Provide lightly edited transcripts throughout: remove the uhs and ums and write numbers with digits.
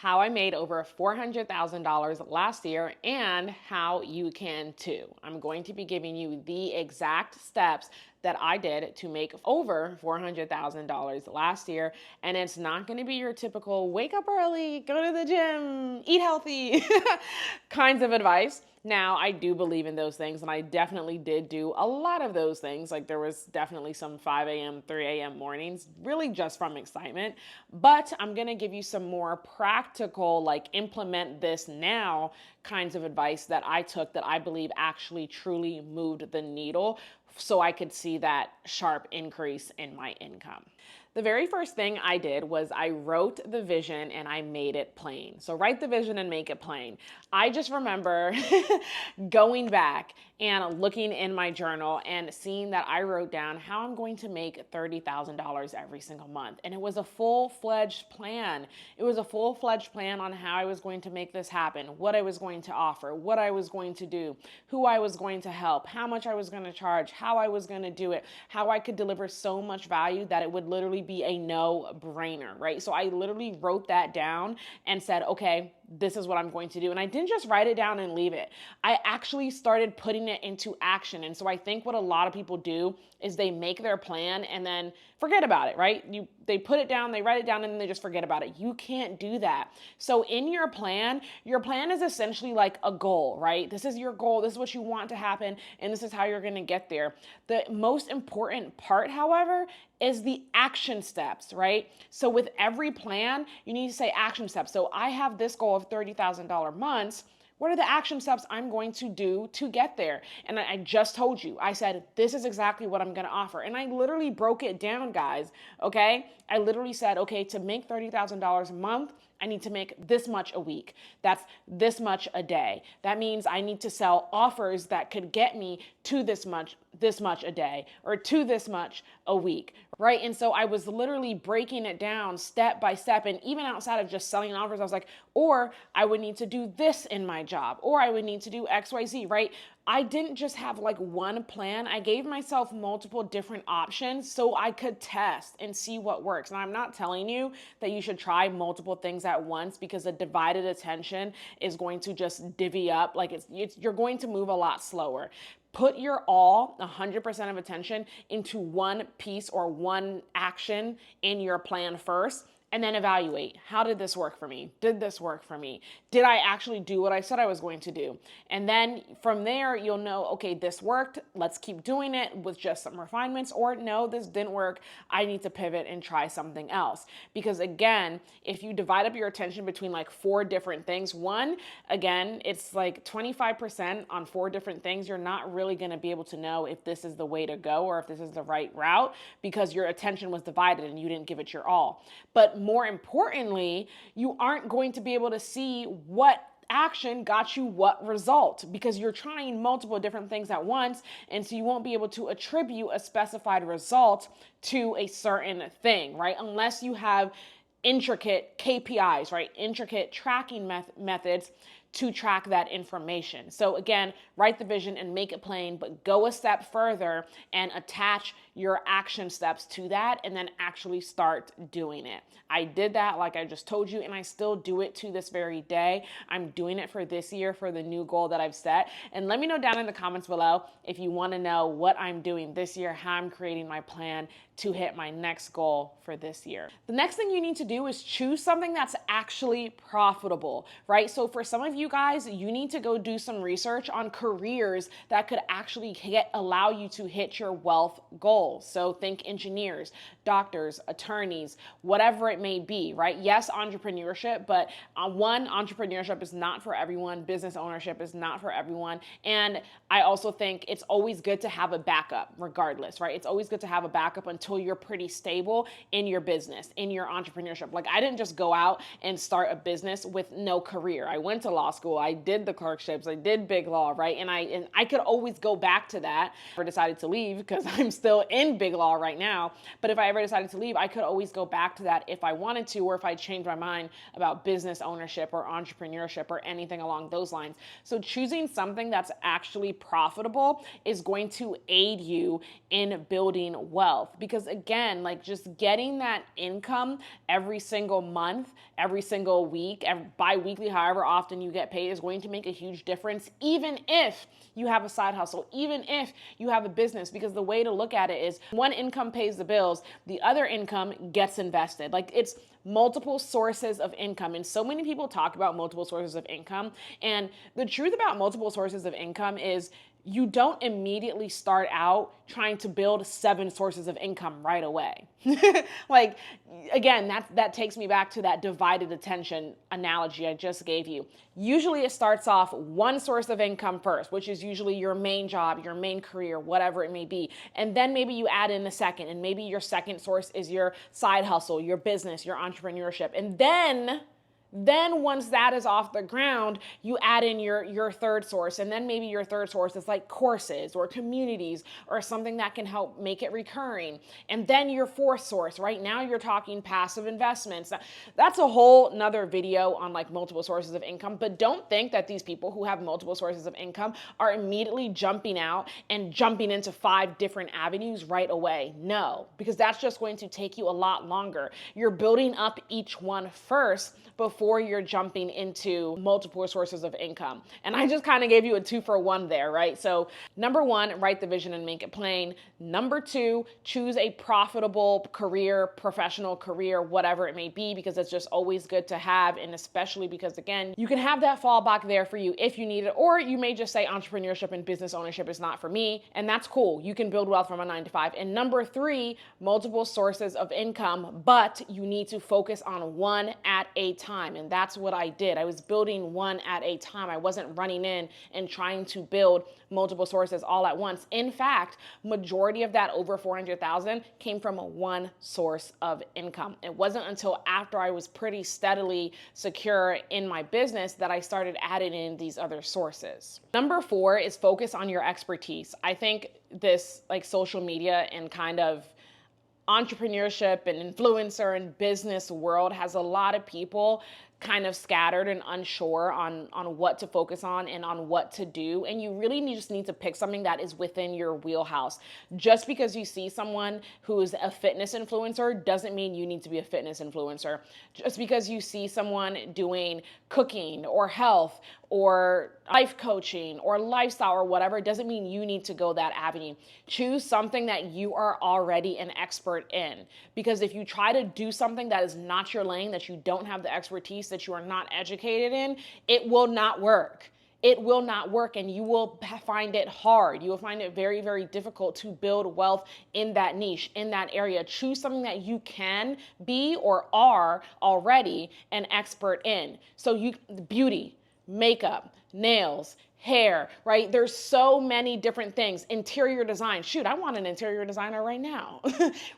how I made over $400,000 last year, and how you can too. I'm going to be giving you the exact steps that I did to make over $400,000 last year. And it's not going to be your typical wake up early, go to the gym, eat healthy kinds of advice. Now, I do believe in those things, and I definitely did do a lot of those things. Like, there was definitely some 5 a.m., 3 a.m. mornings, really just from excitement. But I'm going to give you some more practical, like, implement this now kinds of advice that I took that I believe actually truly moved the needle so I could see that sharp increase in my income. The very first thing I did was I wrote the vision and I made it plain. So write the vision and make it plain. I just remember going back and looking in my journal and seeing that I wrote down how I'm going to make $30,000 every single month. And it was a full-fledged plan. It was a full-fledged plan on how I was going to make this happen, what I was going to offer, what I was going to do, who I was going to help, how much I was going to charge, how I was going to do it, how I could deliver so much value that it would literally be a no-brainer, right? So I literally wrote that down and said, okay, this is what I'm going to do. And I didn't just write it down and leave it. I actually started putting it into action. And so I think what a lot of people do is they make their plan and then forget about it, right? They put it down, they write it down, and then they just forget about it. You can't do that. So in your plan is essentially like a goal, right? This is your goal. This is what you want to happen, and this is how you're going to get there. The most important part, however, is the action steps, right? So with every plan, you need to say action steps. So I have this goal of $30,000 months. What are the action steps I'm going to do to get there? And I just told you, I said, this is exactly what I'm going to offer. And I literally broke it down, guys. Okay. I literally said, okay, to make $30,000 a month, I need to make this much a week. That's this much a day. That means I need to sell offers that could get me to this much a day, or to this much a week, right? And so I was literally breaking it down step by step. And even outside of just selling offers, I was like, or I would need to do this in my job, or I would need to do XYZ, right? I didn't just have like one plan. I gave myself multiple different options so I could test and see what works. And I'm not telling you that you should try multiple things at once, because a divided attention is going to just divvy up. Like you're going to move a lot slower. Put your all, 100% of attention into one piece or one action in your plan first. And then evaluate, how did this work for me? Did this work for me? Did I actually do what I said I was going to do? And then from there, you'll know, okay, this worked. Let's keep doing it with just some refinements. Or no, this didn't work. I need to pivot and try something else. Because again, if you divide up your attention between like 4 different things, one, again, it's like 25% on 4 different things. You're not really going to be able to know if this is the way to go or if this is the right route, because your attention was divided and you didn't give it your all. But more importantly, you aren't going to be able to see what action got you what result, because you're trying multiple different things at once. And so you won't be able to attribute a specified result to a certain thing, right? Unless you have intricate KPIs, right? Intricate tracking methods to track that information. So again, write the vision and make it plain, but go a step further and attach your action steps to that, and then actually start doing it. I did that, like I just told you, and I still do it to this very day. I'm doing it for this year, for the new goal that I've set. And let me know down in the comments below if you want to know what I'm doing this year, how I'm creating my plan to hit my next goal for this year. The next thing you need to do is choose something that's actually profitable, right? So for some of you guys, you need to go do some research on careers that could actually allow you to hit your wealth goals. So think engineers, doctors, attorneys, whatever it may be, right? Yes, entrepreneurship, but entrepreneurship is not for everyone. Business ownership is not for everyone. And I also think it's always good to have a backup regardless, right? It's always good to have a backup until you're pretty stable in your business, in your entrepreneurship. Like, I didn't just go out and start a business with no career. I went to law law school, I did the clerkships, I did big law, right? And I could always go back to that. I decided to leave because I'm still in big law right now. But if I ever decided to leave, I could always go back to that if I wanted to, or if I changed my mind about business ownership or entrepreneurship or anything along those lines. So choosing something that's actually profitable is going to aid you in building wealth. Because again, like just getting that income every single month, every single week, bi-weekly, however often you get paid, is going to make a huge difference, even if you have a side hustle, even if you have a business. Because the way to look at it is one income pays the bills, the other income gets invested. Like it's multiple sources of income. And so many people talk about multiple sources of income. And the truth about multiple sources of income is you don't immediately start out trying to build 7 sources of income right away. Like, again, that takes me back to that divided attention analogy I just gave you. Usually it starts off one source of income first, which is usually your main job, your main career, whatever it may be. And then maybe you add in a second, and maybe your second source is your side hustle, your business, your entrepreneurship. And then once that is off the ground, you add in your third source. And then maybe your third source is like courses or communities or something that can help make it recurring. And then your fourth source. Right now you're talking passive investments. That's a whole nother video on like multiple sources of income. But don't think that these people who have multiple sources of income are immediately jumping out and jumping into 5 different avenues right away. No, because that's just going to take you a lot longer. You're building up each one first before you're jumping into multiple sources of income. And I just kind of gave you a 2-for-1 there, right? So number 1, write the vision and make it plain. Number 2, choose a profitable career, professional career, whatever it may be, because it's just always good to have. And especially because, again, you can have that fallback there for you if you need it, or you may just say entrepreneurship and business ownership is not for me, and that's cool. You can build wealth from a 9-to-5. And number 3, multiple sources of income, but you need to focus on one at a time. And that's what I did. I was building one at a time. I wasn't running in and trying to build multiple sources all at once. In fact, majority of that over 400,000 came from one source of income. It wasn't until after I was pretty steadily secure in my business that I started adding in these other sources. Number 4 is focus on your expertise. I think this like social media and kind of entrepreneurship and influencer and business world has a lot of people kind of scattered and unsure on what to focus on and on what to do. And you really just need to pick something that is within your wheelhouse. Just because you see someone who is a fitness influencer doesn't mean you need to be a fitness influencer. Just because you see someone doing cooking or health or life coaching or lifestyle or whatever doesn't mean you need to go that avenue. Choose something that you are already an expert in. Because if you try to do something that is not your lane, that you don't have the expertise, that you are not educated in, it will not work. It will not work, and you will find it hard. You will find it very, very difficult to build wealth in that niche, in that area. Choose something that you can be or are already an expert in. So beauty, makeup, nails, hair, right? There's so many different things. Interior design. Shoot, I want an interior designer right now,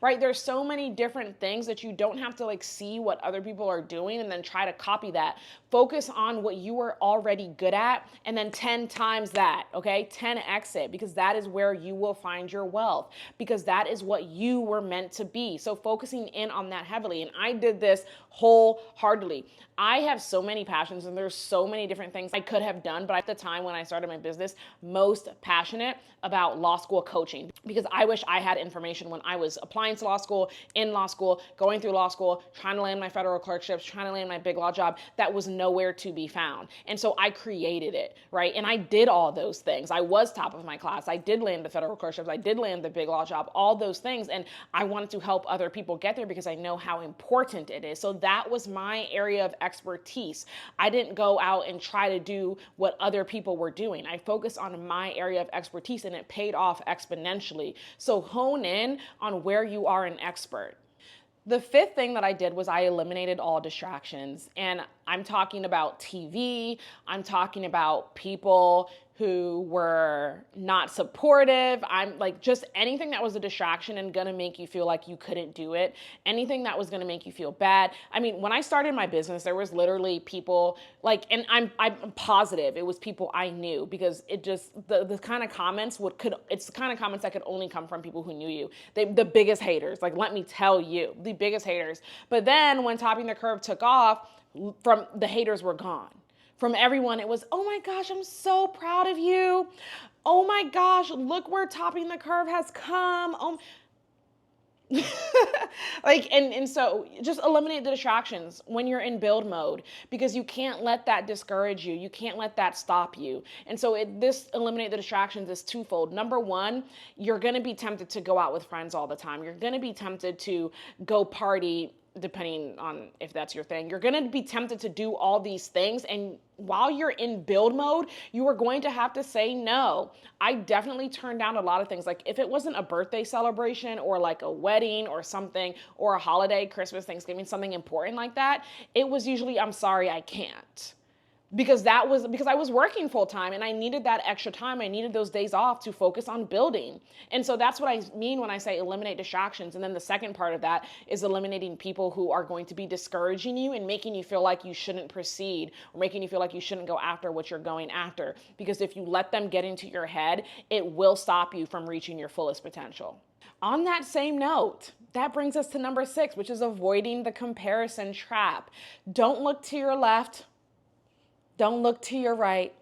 right? There's so many different things that you don't have to like see what other people are doing and then try to copy that. Focus on what you are already good at and then 10 times that, okay? 10x it, because that is where you will find your wealth, because that is what you were meant to be. So focusing in on that heavily. And I did this wholeheartedly. I have so many passions and there's so many different things I could have done, but at the time when I started my business, most passionate about law school coaching, because I wish I had information when I was applying to law school, in law school, going through law school, trying to land my federal clerkships, trying to land my big law job, that was nowhere to be found. And so I created it, right? And I did all those things. I was top of my class. I did land the federal clerkships. I did land the big law job, all those things. And I wanted to help other people get there because I know how important it is. So that was my area of expertise. I didn't go out and try to do what other people were doing. I focused on my area of expertise and it paid off exponentially. So hone in on where you are an expert. The 5th thing that I did was I eliminated all distractions. And I'm talking about TV. I'm talking about people who were not supportive. I'm like, just anything that was a distraction and gonna make you feel like you couldn't do it, anything that was gonna make you feel bad. I mean, when I started my business, there was literally people like, and I'm positive it was people I knew, because it just, the kind of comments it's the kind of comments that could only come from people who knew you. The biggest haters, like, let me tell you, the biggest haters. But then when Topping the Curve took off, from the haters were gone. From everyone, it was, oh my gosh, I'm so proud of you. Oh my gosh, look where Topping the Curve has come. Oh, like, and so just eliminate the distractions when you're in build mode, because you can't let that discourage you. You can't let that stop you. And so this eliminate the distractions is twofold. Number one, you're going to be tempted to go out with friends all the time. You're going to be tempted to go party, depending on if that's your thing. You're going to be tempted to do all these things. And while you're in build mode, you are going to have to say no. I definitely turned down a lot of things. Like, if it wasn't a birthday celebration or like a wedding or something, or a holiday, Christmas, Thanksgiving, something important like that, it was usually, I'm sorry, I can't. Because I was working full time and I needed that extra time. I needed those days off to focus on building. And so that's what I mean when I say eliminate distractions. And then the second part of that is eliminating people who are going to be discouraging you and making you feel like you shouldn't proceed, or making you feel like you shouldn't go after what you're going after. Because if you let them get into your head, it will stop you from reaching your fullest potential. On that same note, that brings us to number 6, which is avoiding the comparison trap. Don't look to your left. Don't look to your right.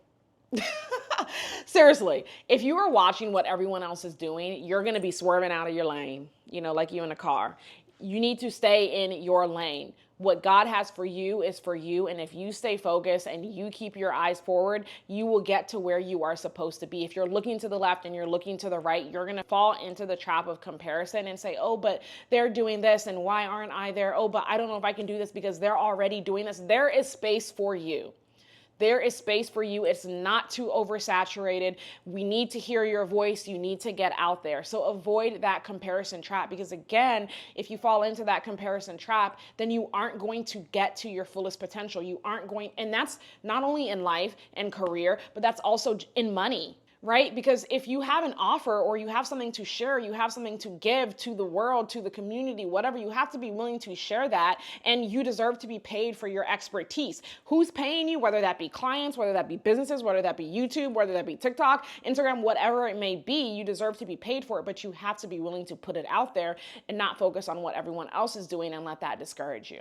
Seriously, if you are watching what everyone else is doing, you're going to be swerving out of your lane, like you in a car. You need to stay in your lane. What God has for you is for you. And if you stay focused and you keep your eyes forward, you will get to where you are supposed to be. If you're looking to the left and you're looking to the right, you're going to fall into the trap of comparison and say, oh, but they're doing this and why aren't I there? Oh, but I don't know if I can do this because they're already doing this. There is space for you. There is space for you. It's not too oversaturated. We need to hear your voice. You need to get out there. So avoid that comparison trap, because again, if you fall into that comparison trap, then you aren't going to get to your fullest potential. You aren't going, and that's not only in life and career, but that's also in money. Right? Because if you have an offer or you have something to share, you have something to give to the world, to the community, whatever, you have to be willing to share that, and you deserve to be paid for your expertise. Who's paying you? Whether that be clients, whether that be businesses, whether that be YouTube, whether that be TikTok, Instagram, whatever it may be, you deserve to be paid for it, but you have to be willing to put it out there and not focus on what everyone else is doing and let that discourage you.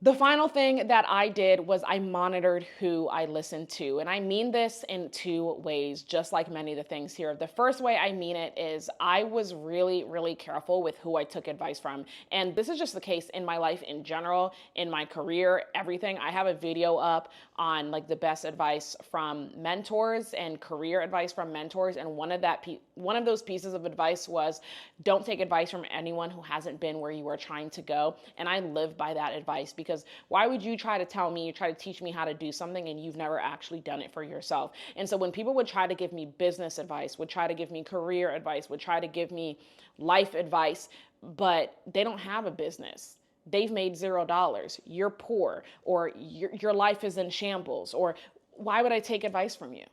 The final thing that I did was I monitored who I listened to. And I mean this in 2 ways, just like many of the things here. The first way I mean it is I was really, really careful with who I took advice from. And this is just the case in my life in general, in my career, everything. I have a video up on like the best advice from mentors and career advice from mentors. And one of those pieces of advice was, don't take advice from anyone who hasn't been where you are trying to go. And I live by that advice, because why would you try to teach me how to do something and you've never actually done it for yourself? And so when people would try to give me business advice, would try to give me career advice, would try to give me life advice, but they don't have a business. They've made $0. You're poor, or your life is in shambles, or why would I take advice from you?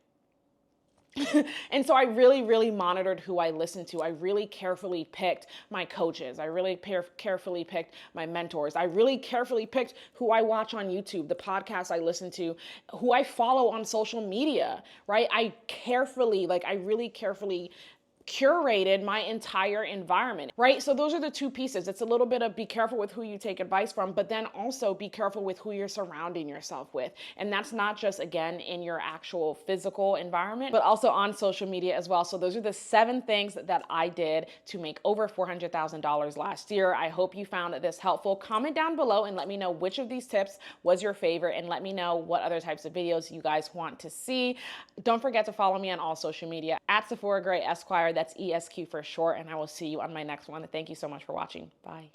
And so I really, really monitored who I listened to. I really carefully picked my coaches. I really carefully picked my mentors. I really carefully picked who I watch on YouTube, the podcasts I listen to, who I follow on social media, right? I really carefully curated my entire environment, right? So those are the 2 pieces. It's a little bit of be careful with who you take advice from, but then also be careful with who you're surrounding yourself with. And that's not just, again, in your actual physical environment, but also on social media as well. So those are the 7 things that I did to make over $400,000 last year. I hope you found this helpful. Comment down below and let me know which of these tips was your favorite, and let me know what other types of videos you guys want to see. Don't forget to follow me on all social media at Sephora Gray Esquire. That's ESQ for short, and I will see you on my next one. Thank you so much for watching. Bye.